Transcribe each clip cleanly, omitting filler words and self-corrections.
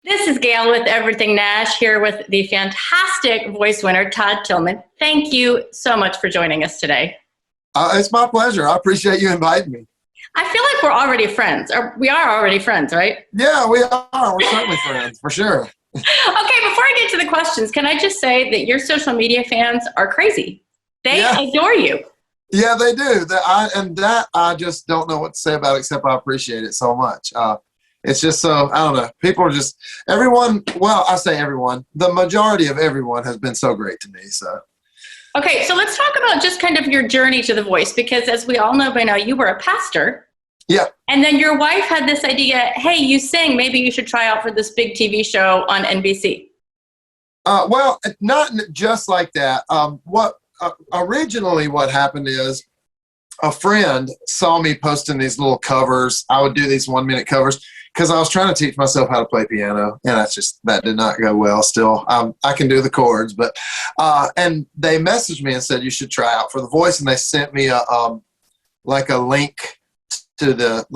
This is Gail with Everything Nash here with the fantastic voice winner, Todd Tilghman. Thank you so much for joining us today. It's my pleasure. I appreciate you inviting me. I feel like we're already friends, or we are already friends, right? Yeah, we are. We're certainly friends, for sure. Okay, before I get to the questions, can I just say that your social media fans are crazy. They adore you. Yeah, they do. I just don't know what to say about it except I appreciate it so much. It's just so, I don't know. People are just, everyone, well, I say everyone, the majority of everyone has been so great to me. So. Okay, so let's talk about just kind of your journey to the voice, because as we all know by now, you were a pastor. Yeah. And then your wife had this idea, hey, you sing, maybe you should try out for this big TV show on NBC. Well, not just like that. Originally what happened is a friend saw me posting these little covers. I would do these 1-minute covers because I was trying to teach myself how to play piano, and that did not go well still. I can do the chords, but and they messaged me and said, you should try out for The Voice, and they sent me a link to the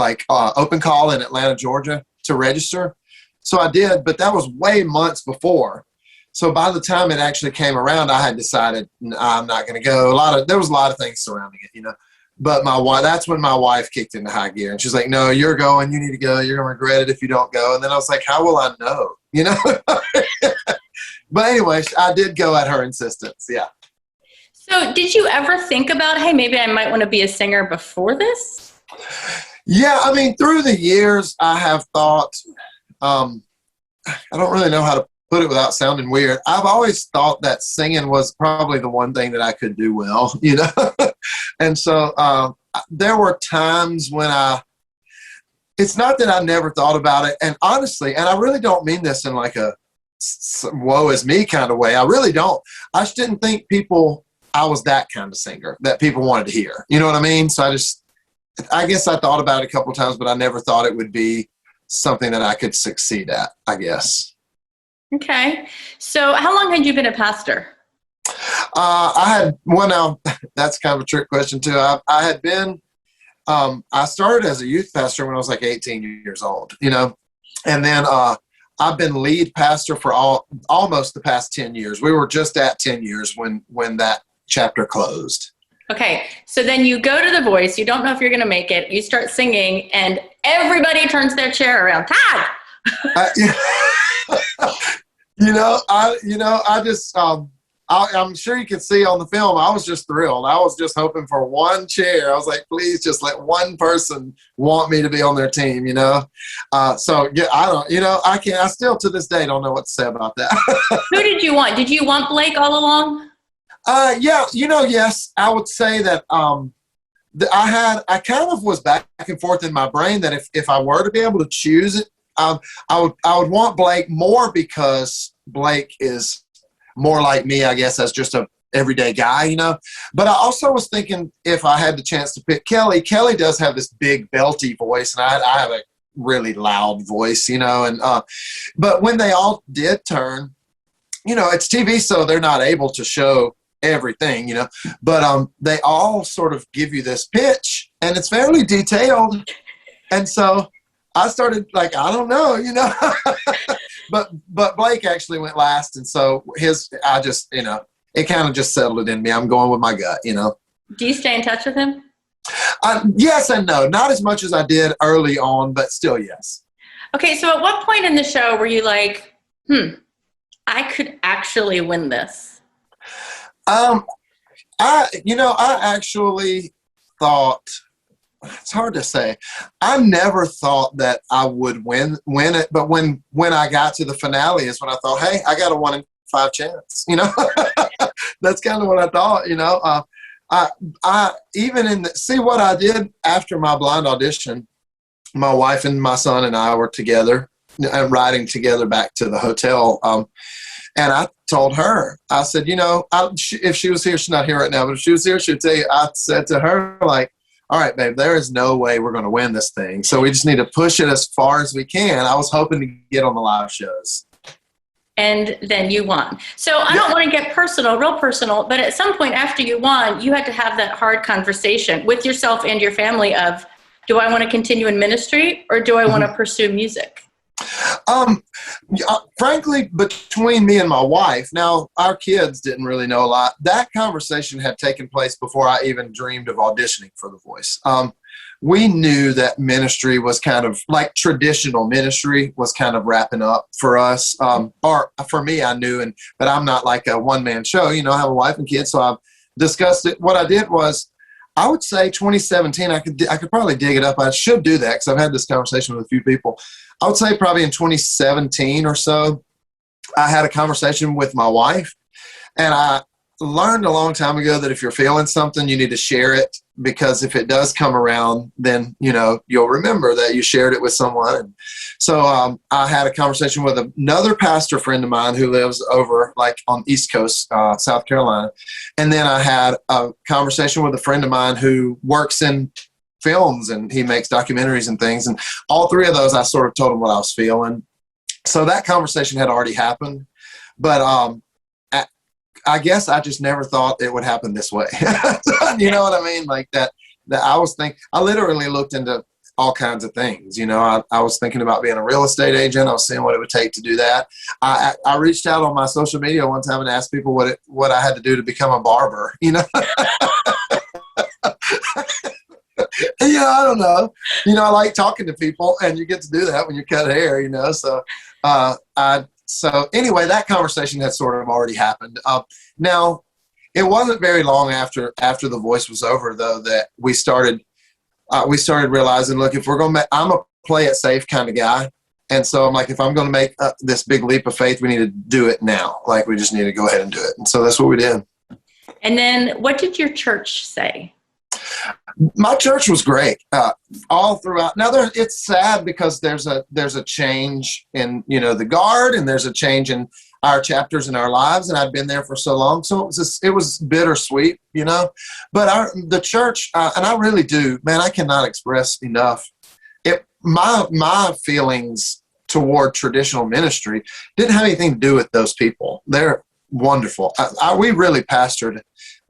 open call in Atlanta, Georgia to register. So I did, but that was way months before. So by the time it actually came around, I had decided I'm not going to go. There was a lot of things surrounding it, But that's when my wife kicked into high gear, and she's like, "No, you're going. You need to go. You're going to regret it if you don't go." And then I was like, "How will I know?" But anyway, I did go at her insistence. Yeah. So did you ever think about, hey, maybe I might want to be a singer before this? Yeah, I mean, through the years, I have thought. I don't really know how to put it without sounding weird. I've always thought that singing was probably the one thing that I could do well, And so there were times when it's not that I never thought about it. And honestly, and I really don't mean this in like a woe is me kind of way. I really don't. I just didn't think I was that kind of singer that people wanted to hear. You know what I mean? So I guess I thought about it a couple of times, but I never thought it would be something that I could succeed at, I guess. Okay. So how long had you been a pastor? Now that's kind of a trick question too. I had been, I started as a youth pastor when I was like 18 years old, and then I've been lead pastor for almost the past 10 years. We were just at 10 years when that chapter closed. Okay. So then you go to The Voice, you don't know if you're going to make it, you start singing, and everybody turns their chair around. Todd! I'm sure you can see on the film, I was just thrilled. I was just hoping for one chair. I was like, please just let one person want me to be on their team, So yeah, I still to this day don't know what to say about that. Who did you want? Did you want Blake all along? Yes, I would say that, I kind of was back and forth in my brain that if I were to be able to choose it, I would want Blake more because Blake is more like me, I guess, as just a everyday guy, But I also was thinking if I had the chance to pick Kelly does have this big belty voice, and I have a really loud voice, but when they all did turn, it's TV, so they're not able to show everything, but they all sort of give you this pitch, and it's fairly detailed, and so I started like, I don't know, but Blake actually went last. And so it kind of just settled it in me. I'm going with my gut, Do you stay in touch with him? Yes and no, not as much as I did early on, but still, yes. Okay. So at what point in the show were you like, I could actually win this? I actually thought, it's hard to say. I never thought that I would win it, but when I got to the finale is when I thought, hey, I got a 1 in 5 chance. That's kind of what I thought. I even see what I did after my blind audition. My wife and my son and I were together and riding together back to the hotel. And I told her, I said, if she was here, she's not here right now, but if she was here, she'd tell you. I said to her, like, all right, babe, there is no way we're going to win this thing. So we just need to push it as far as we can. I was hoping to get on the live shows. And then you won. So I don't want to get real personal, but at some point after you won, you had to have that hard conversation with yourself and your family of, do I want to continue in ministry or do I want to pursue music? Um, Frankly, between me and my wife, now our kids didn't really know a lot. That conversation had taken place before I even dreamed of auditioning for The Voice. We knew that ministry was kind of like traditional ministry was kind of wrapping up for us. Or for me, I knew, but I'm not like a one-man show. You know, I have a wife and kids, so I've discussed it. What I did was, I would say 2017, I could probably dig it up. I should do that because I've had this conversation with a few people. I would say probably in 2017 or so, I had a conversation with my wife, and I learned a long time ago that if you're feeling something, you need to share it, because if it does come around, then, you know, you'll remember that you shared it with someone. And so I had a conversation with another pastor friend of mine who lives over like on East Coast, South Carolina. And then I had a conversation with a friend of mine who works in films, and he makes documentaries and things. And all three of those, I sort of told him what I was feeling. So that conversation had already happened, but I guess I just never thought it would happen this way. You know what I mean? Like that I literally looked into all kinds of things. You know, I was thinking about being a real estate agent. I was seeing what it would take to do that. I reached out on my social media one time and asked people what I had to do to become a barber, you know? Yeah, I don't know. You know, I like talking to people, and you get to do that when you cut hair, you know? So, so anyway, that conversation had sort of already happened. Now, it wasn't very long after The Voice was over, though, that we started realizing, look, if we're going to I'm a play it safe kind of guy. And so I'm like, if I'm going to make this big leap of faith, we need to do it now. Like, we just need to go ahead and do it. And so that's what we did. And then what did your church say? My church was great all throughout. Now, it's sad because there's a change in, you know, the guard, and there's a change in our chapters in our lives, and I've been there for so long, so it was bittersweet, you know. But the church, and I really do, man, I cannot express enough. My feelings toward traditional ministry didn't have anything to do with those people. They're wonderful. We really pastored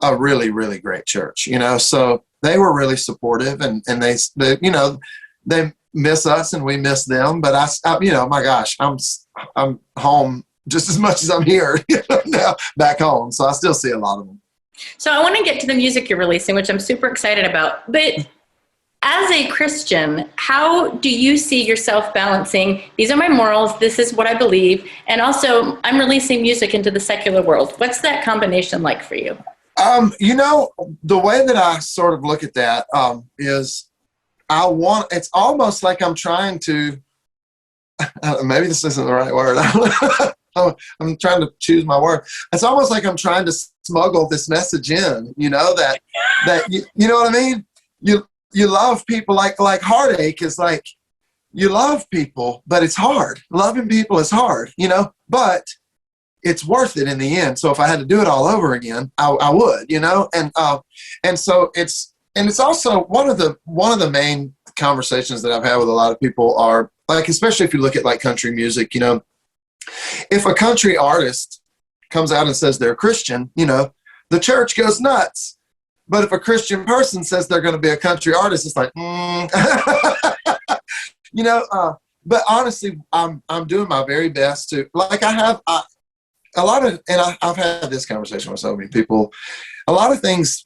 a really, really great church, you know. So they were really supportive, and they you know, they miss us and we miss them. But I you know, my gosh, I'm home just as much as I'm here, you know, now back home. So I still see a lot of them. So I want to get to the music you're releasing, which I'm super excited about. But as a Christian, how do you see yourself balancing, these are my morals, this is what I believe, and also I'm releasing music into the secular world? What's that combination like for you? You know, the way that I sort of look at that is it's almost like I'm trying to, maybe this isn't the right word. I'm trying to choose my word. It's almost like I'm trying to smuggle this message in, you know, that you know what I mean? You love people, like heartache is like, you love people, but it's hard. Loving people is hard, you know, but it's worth it in the end. So if I had to do it all over again, I would, you know? And so it's also one of the main conversations that I've had with a lot of people are like, especially if you look at like country music, you know, if a country artist comes out and says they're a Christian, you know, the church goes nuts. But if a Christian person says they're going to be a country artist, it's like, you know, but honestly, I'm doing my very best to, like, I have a lot of, and I've had this conversation with so many people, a lot of things,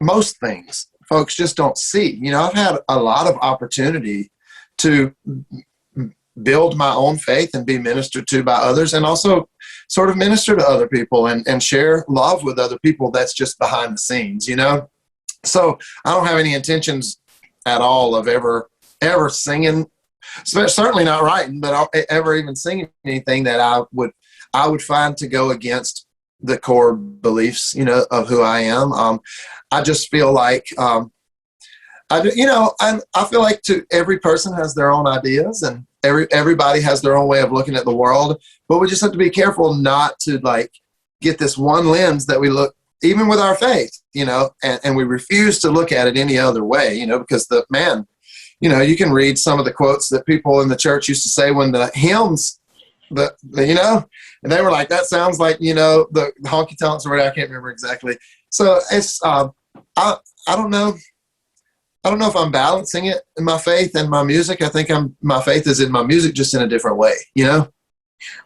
most things folks just don't see. You know, I've had a lot of opportunity to build my own faith and be ministered to by others, and also sort of minister to other people and share love with other people that's just behind the scenes, you know? So I don't have any intentions at all of ever singing, certainly not writing, but ever even singing anything that I would find to go against the core beliefs, you know, of who I am. I just feel like, I feel like every person has their own ideas, and everybody has their own way of looking at the world, but we just have to be careful not to like get this one lens that we look, even with our faith, you know, and we refuse to look at it any other way, you know, because you know, you can read some of the quotes that people in the church used to say when the hymns, you know, and they were like, that sounds like, you know, the honky tonks or whatever. I can't remember exactly. So it's, I don't know. don't know if I'm balancing it in my faith and my music. I think my faith is in my music, just in a different way, you know?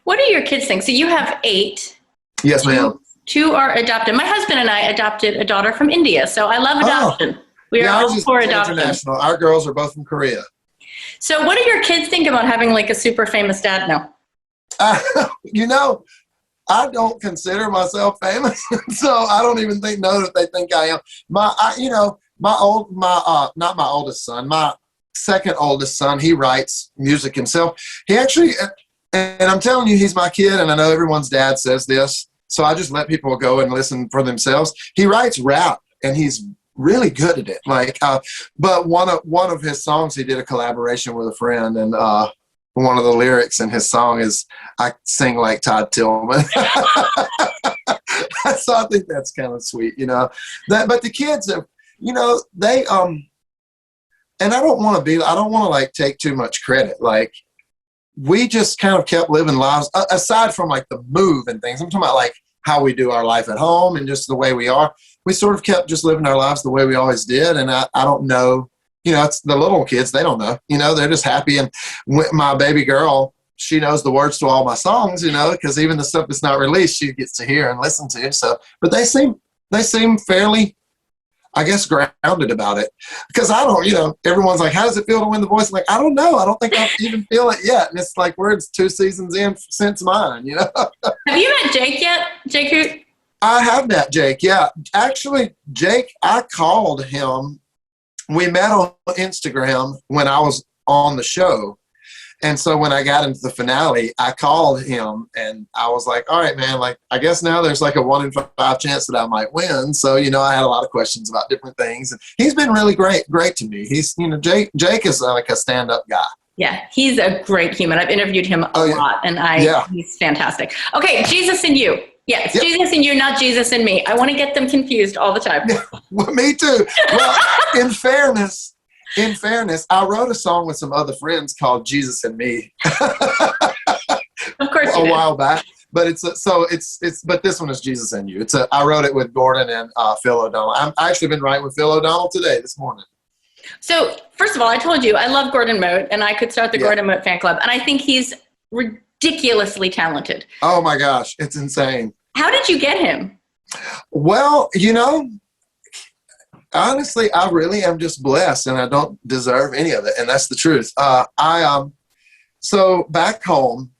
What do your kids think? So you have 8. Yes, ma'am. 2 are adopted. My husband and I adopted a daughter from India, so I love adoption. We are all for adoption. International. Our girls are both from Korea. So what do your kids think about having like a super famous dad now? You know, I don't consider myself famous, so I don't even know that they think I am. Not my oldest son, my second oldest son, he writes music himself. He actually, and I'm telling you, he's my kid, and I know everyone's dad says this, so I just let people go and listen for themselves. He writes rap, and he's really good at it. But one of his songs, he did a collaboration with a friend, and one of the lyrics in his song is, "I sing like Todd Tilghman." So I think that's kind of sweet, you know. But the kids have, you know, they and I don't want to like take too much credit. Like, we just kind of kept living lives aside from like the move and things. I'm talking about like how we do our life at home and just the way we are. We sort of kept just living our lives the way we always did. And I don't know, you know, it's the little kids, they don't know, you know, they're just happy. And my baby girl, she knows the words to all my songs, you know, because even the stuff that's not released, she gets to hear and listen to. So, but they seem fairly, I guess, grounded about it, because I don't, you know, everyone's like, how does it feel to win the voice? I'm like, I don't know. I don't think I even feel it yet. And it's like, we're 2 seasons in since mine, you know? Have you met Jake yet? Jake who? I have met Jake. Yeah. Actually, Jake, I called him. We met on Instagram when I was on the show. And so when I got into the finale, I called him and I was like, all right, man, like, I guess now there's like a 1 in 5 chance that I might win. So, you know, I had a lot of questions about different things, and he's been really great to me. He's, you know, Jake is like a stand-up guy. Yeah, he's a great human. I've interviewed him a lot, and he's fantastic. Okay, Jesus and you. Yeah, it's Jesus and you, not Jesus and me. I want to get them confused all the time. Well, me too. Well, in fairness, I wrote a song with some other friends called Jesus and Me. Of course, a while back. But but this one is Jesus and You. I wrote it with Gordon and Phil O'Donnell. I've actually been writing with Phil O'Donnell this morning. So first of all, I told you I love Gordon Mote, and I could start the Gordon Mote fan club, and I think he's ridiculously talented. Oh my gosh, it's insane. How did you get him? Well, you know, honestly, I really am just blessed, and I don't deserve any of it, and that's the truth. So back home,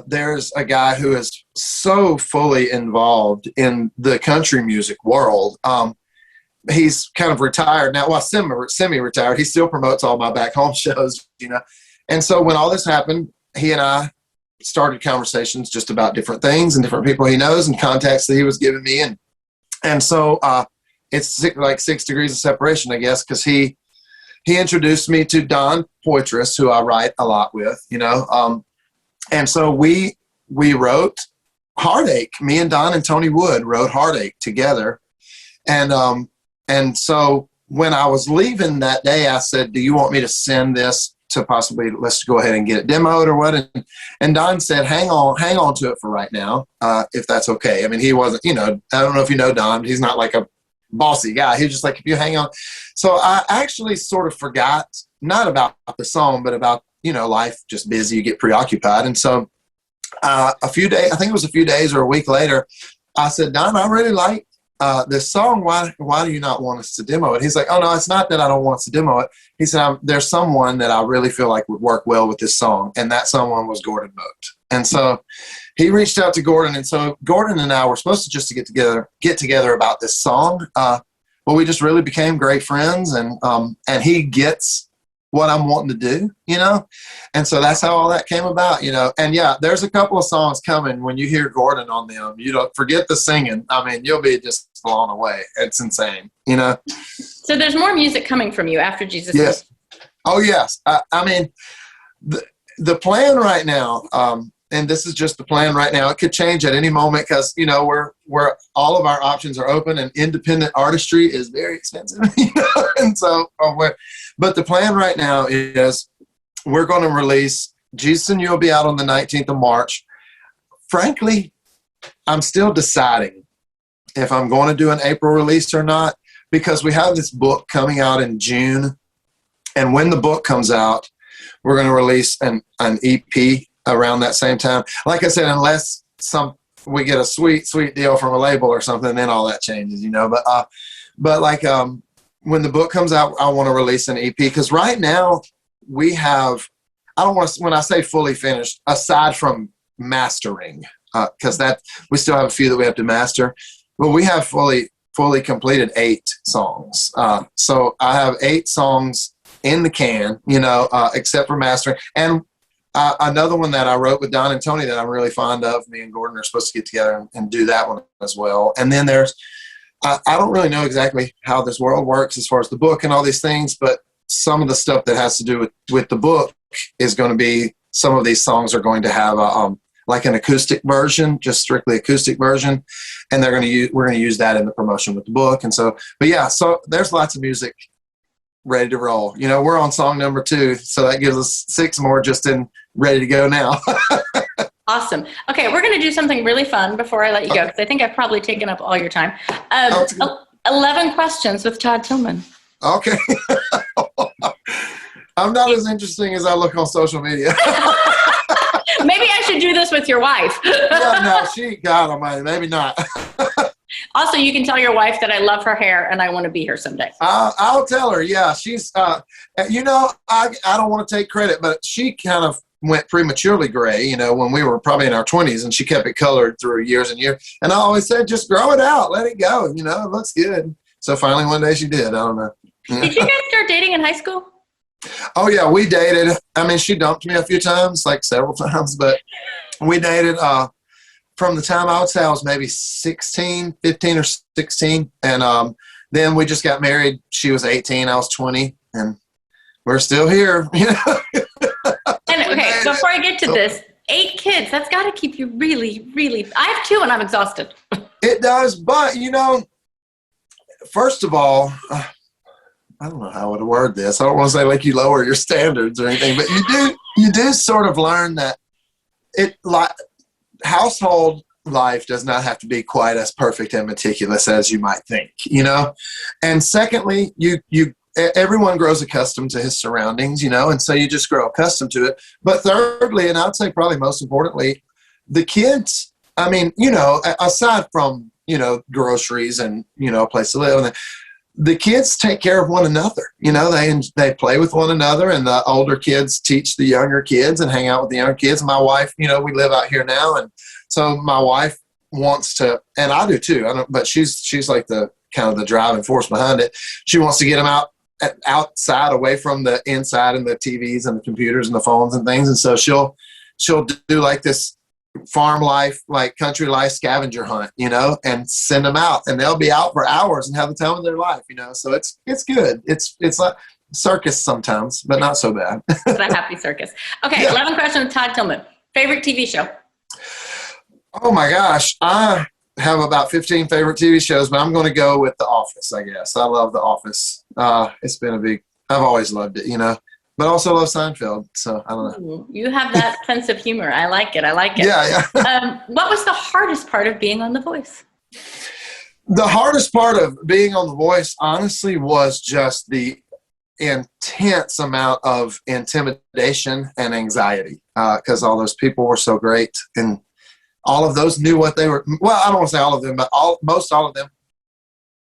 there's a guy who is so fully involved in the country music world. He's kind of retired now. Well, semi-retired. He still promotes all my back home shows, you know. And so when all this happened, he and I started conversations just about different things and different people he knows and contacts that he was giving me. And so it's like 6 degrees of separation, I guess, because he introduced me to Don Poitras, who I write a lot with, you know. And so we wrote Heartache. Me and Don and Tony Wood wrote Heartache together. And so when I was leaving that day, I said, do you want me to send this to possibly, let's go ahead and get it demoed or what? And Don said, hang on to it for right now, if that's okay. I mean, he wasn't, you know, I don't know if you know Don, but he's not like a bossy guy. He's just like, if you hang on. So I actually sort of forgot, not about the song, but about, you know, life, just busy, you get preoccupied. And so a few days, I think it was a few days or a week later, I said, Don, I really like this song. Why do you not want us to demo it? He's like, oh no, it's not that I don't want us to demo it. He said, there's someone that I really feel like would work well with this song. And that someone was Gordon Mote. And so he reached out to Gordon. And so Gordon and I were supposed to just get together about this song. Well, we just really became great friends, and he gets what I'm wanting to do, you know? And so that's how all that came about, you know? And yeah, there's a couple of songs coming. When you hear Gordon on them, you don't forget the singing. I mean, you'll be just blown away. It's insane, you know? So there's more music coming from you after Jesus. Yes. Oh yes. I mean, the plan right now, and this is just the plan right now. It could change at any moment because, you know, we're all of our options are open, and independent artistry is very expensive. You know? And so, but the plan right now is we're going to release Jesus and You will be out on the 19th of March. Frankly, I'm still deciding if I'm going to do an April release or not. because we have this book coming out in June. And when the book comes out, we're going to release an EP around that same time. Like I said, unless we get a sweet deal from a label or something, then all that changes, you know. But like when the book comes out, I want to release an EP, because right now we have, I don't want to, when I say fully finished, aside from mastering, because that we still have a few that we have to master, but we have fully completed 8 songs. So I have 8 songs in the can, you know, except for mastering. And another one that I wrote with Don and Tony that I'm really fond of, me and Gordon are supposed to get together and do that one as well. And then there's, I don't really know exactly how this world works as far as the book and all these things, but some of the stuff that has to do with the book is going to be, some of these songs are going to have like an acoustic version, just strictly acoustic version. And we're going to use that in the promotion with the book. And so, but yeah, so there's lots of music ready to roll. You know, we're on song number 2, so that gives us 6 more just ready to go now. Awesome. Okay, we're going to do something really fun before I let you go, because I think I've probably taken up all your time. 11 questions with Todd Tilghman. Okay. I'm not as interesting as I look on social media. Maybe I should do this with your wife. Yeah, no, God almighty, maybe not. Also, you can tell your wife that I love her hair and I want to be here someday. I'll tell her. Yeah, she's, you know, I don't want to take credit, but she kind of went prematurely gray, you know, when we were probably in our 20s, and she kept it colored through years and years. And I always said, just grow it out, let it go. You know, it looks good. So finally one day she did. I don't know. Did you guys start dating in high school? Oh yeah, we dated. I mean, she dumped me a few times, like several times, but we dated from the time I would say I was maybe 15 or 16. And then we just got married. She was 18, I was 20, and we're still here. You know? And okay, before I get to this, 8 kids, that's got to keep you really, really, I have 2 and I'm exhausted. It does, but you know, first of all, I don't know how to word this. I don't want to say like you lower your standards or anything, but you do sort of learn that household life does not have to be quite as perfect and meticulous as you might think, you know? And secondly, everyone grows accustomed to his surroundings, you know, and so you just grow accustomed to it. But thirdly, and I'd say probably most importantly, the kids, I mean, you know, aside from, you know, groceries and, you know, a place to live, the kids take care of one another. You know, they play with one another, and the older kids teach the younger kids and hang out with the younger kids. My wife, you know, we live out here now, and so my wife wants to, and I do too. But she's like the kind of the driving force behind it. She wants to get them outside, away from the inside and the TVs and the computers and the phones and things. And so she'll do like this farm life, like country life scavenger hunt, you know, and send them out, and they'll be out for hours and have the time of their life, you know. So it's good. It's like circus sometimes, but not so bad. It's a happy circus. Okay, yeah. 11 questions with Todd Tilghman. Favorite TV show? Oh my gosh, I have about 15 favorite TV shows, but I'm going to go with The Office, I guess. I love The Office. It's been I've always loved it, you know. But I also love Seinfeld, so I don't know. You have that sense of humor. I like it. Yeah. What was the hardest part of being on The Voice? The hardest part of being on The Voice, honestly, was just the intense amount of intimidation and anxiety, because all those people were so great, and all of those knew what they were. Well, I don't want to say all of them, but most all of them.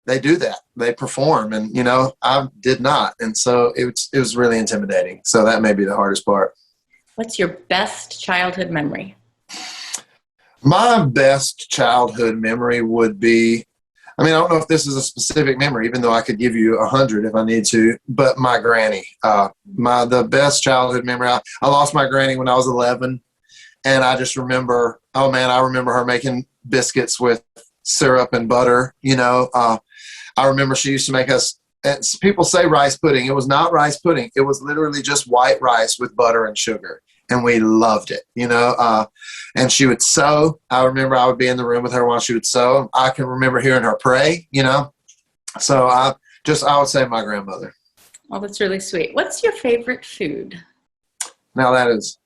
They do that. They perform, and you know, I did not, and so it was really intimidating. So that may be the hardest part. What's your best childhood memory? My best childhood memory would be, I mean, I don't know if this is a specific memory, even though I could give you 100 if I need to, but my granny. The best childhood memory. I lost my granny when I was 11, and I just remember, I remember her making biscuits with syrup and butter, you know. I remember she used to make us, people say rice pudding. It was not rice pudding. It was literally just white rice with butter and sugar. And we loved it, you know. And she would sew. I remember I would be in the room with her while she would sew. I can remember hearing her pray, you know. So I would say my grandmother. Oh, that's really sweet. What's your favorite food? Now that is,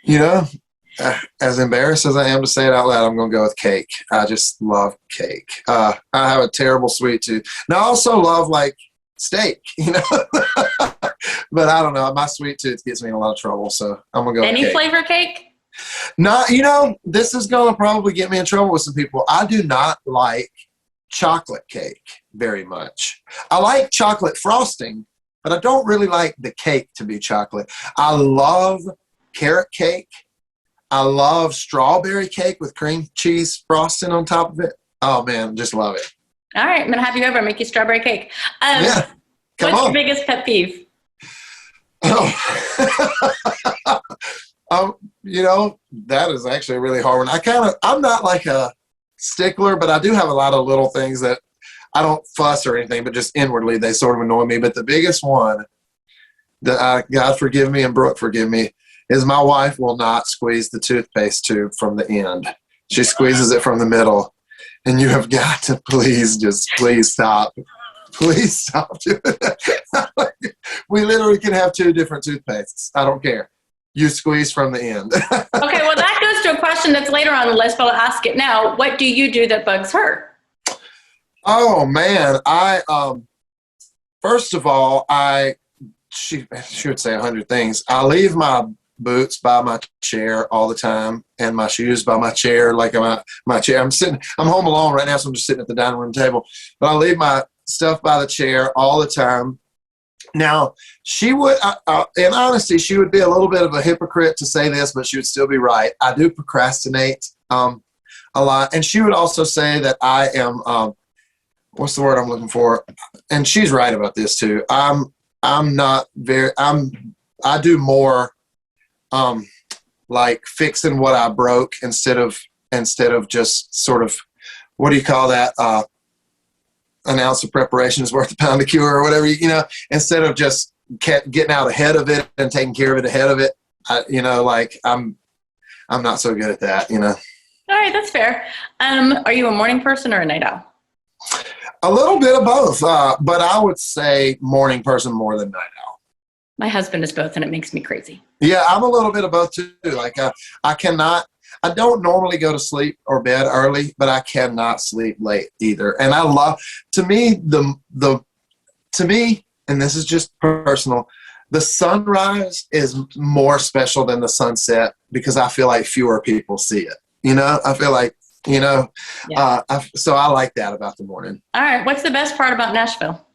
you know, as embarrassed as I am to say it out loud, I'm going to go with cake. I just love cake. I have a terrible sweet tooth. Now, I also love like steak, but I don't know. My sweet tooth gets me in a lot of trouble, so I'm going to go with Any cake. flavor cake? Not, this is going to probably get me in trouble with some people. I do not like chocolate cake very much. I like chocolate frosting, but I don't really like the cake to be chocolate. I love carrot cake. I love strawberry cake with cream cheese frosting on top of it. Oh, man, just love it. All right, I'm going to have you over and make you strawberry cake. Yeah, come what's on. your biggest pet peeve? Oh, that is actually a really hard one. I'm not like a stickler, but I do have a lot of little things that I don't fuss or anything, but just inwardly they sort of annoy me. But the biggest one that God forgive me and Brooke forgive me is my wife will not squeeze the toothpaste tube from the end. She squeezes it from the middle. And you have got to please stop. Please stop doing that. We literally can have 2 different toothpastes. I don't care. You squeeze from the end. Okay, well, that goes to a question that's later on the list, but I'll ask it now. What do you do that bugs her? Oh, man. First of all, she would say 100 things. I leave my boots by my chair all the time and my shoes by my chair, like my chair. I'm home alone right now, so I'm just sitting at the dining room table. But I leave my stuff by the chair all the time. Now, she would, in honesty, she would be a little bit of a hypocrite to say this, but she would still be right. I do procrastinate a lot. And she would also say that I am, what's the word I'm looking for? And she's right about this too. I do more like fixing what I broke instead of just sort of, what do you call that? An ounce of preparation is worth a pound of cure, or whatever, instead of just getting out ahead of it and taking care of it ahead of it. I'm not so good at that, All right, that's fair. Are you a morning person or a night owl? A little bit of both, but I would say morning person more than night owl. My husband is both, and it makes me crazy. Yeah, I'm a little bit of both too. Like I don't normally go to sleep or bed early, but I cannot sleep late either. And to me, and this is just personal, the sunrise is more special than the sunset because I feel like fewer people see it. I feel like, Yeah. So I like that about the morning. All right. What's the best part about Nashville?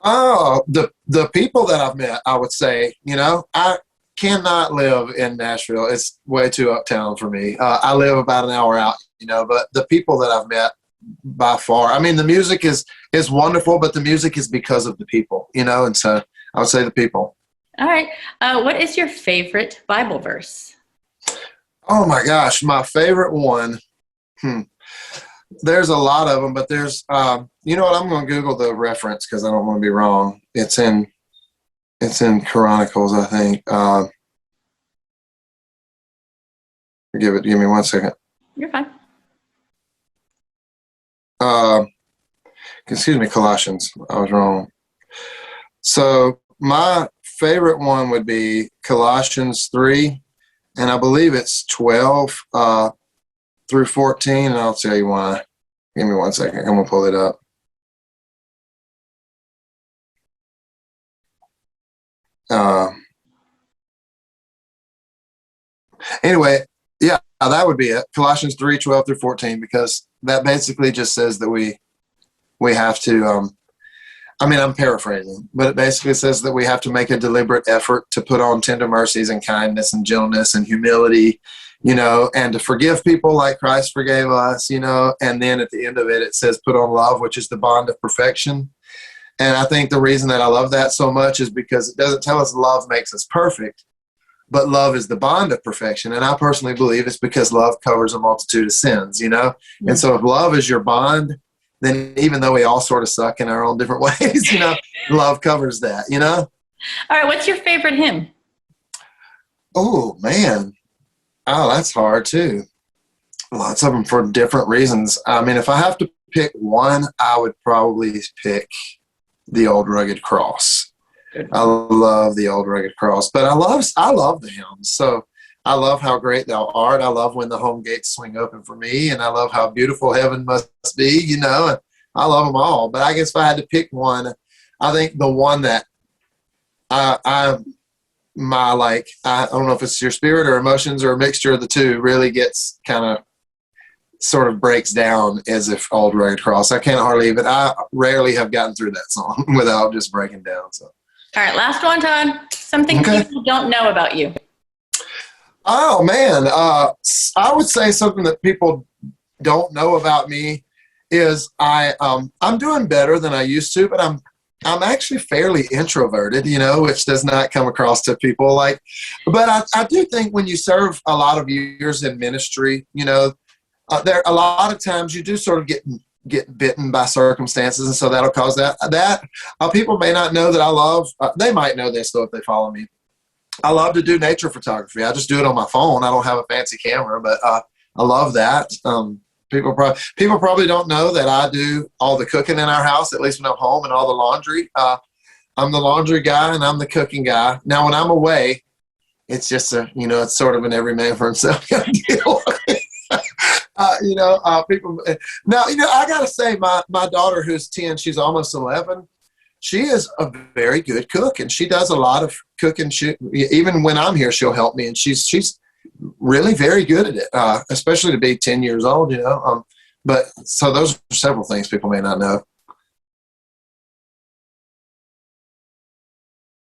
Oh, the people that I've met, I would say, I cannot live in Nashville. It's way too uptown for me. I live about an hour out, but the people that I've met by far, I mean, the music is wonderful, but the music is because of the people, and so I would say the people. All right. What is your favorite Bible verse? Oh my gosh, my favorite one. There's a lot of them, but there's, you know what? I'm going to Google the reference because I don't want to be wrong. It's in Chronicles, I think. Give me 1 second. You're fine. Excuse me, Colossians. I was wrong. So my favorite one would be Colossians 3, and I believe it's 12 through 14, and I'll tell you why. Give me 1 second. I'm going to pull it up. Anyway, yeah, that would be it. Colossians 3, 12 through 14, because that basically just says that we have to, I'm paraphrasing, but it basically says that we have to make a deliberate effort to put on tender mercies and kindness and gentleness and humility, and to forgive people like Christ forgave us, and then at the end of it, it says put on love, which is the bond of perfection. And I think the reason that I love that so much is because it doesn't tell us love makes us perfect, but love is the bond of perfection. And I personally believe it's because love covers a multitude of sins, Mm-hmm. And so if love is your bond, then even though we all sort of suck in our own different ways, love covers that, All right, what's your favorite hymn? Oh, man. Oh, that's hard too. Lots of them for different reasons. If I have to pick one, I would probably pick The Old Rugged Cross. I love The Old Rugged Cross, but I love the hymns. So I love how great thou art. I love when the home gates swing open for me, and I love how beautiful heaven must be, you know, and I love them all. But I guess if I had to pick one, I think the one that I don't know if it's your spirit or emotions or a mixture of the two, really gets kind of sort of breaks down as if Old Rugged Cross. I can't hardly even, I rarely have gotten through that song without just breaking down. So. All right, last one, Todd. Something people don't know about you. Oh man, I would say something that people don't know about me is I'm doing better than I used to, but I'm actually fairly introverted, you know, which does not come across to people like. But I do think when you serve a lot of years in ministry, you know, there a lot of times you do sort of get bitten by circumstances, and so that'll cause that. People may not know that I love. They might know this though if they follow me. I love to do nature photography. I just do it on my phone. I don't have a fancy camera, but I love that. People probably don't know that I do all the cooking in our house, at least when I'm home, and all the laundry. I'm the laundry guy and I'm the cooking guy. Now, when I'm away, it's just it's sort of an every man for himself kind of deal. People. Now, I gotta say, my daughter, who's 10, she's almost 11. She is a very good cook, and she does a lot of cooking. Even when I'm here, she'll help me, and she's really very good at it, especially to be 10 years old, But so those are several things people may not know.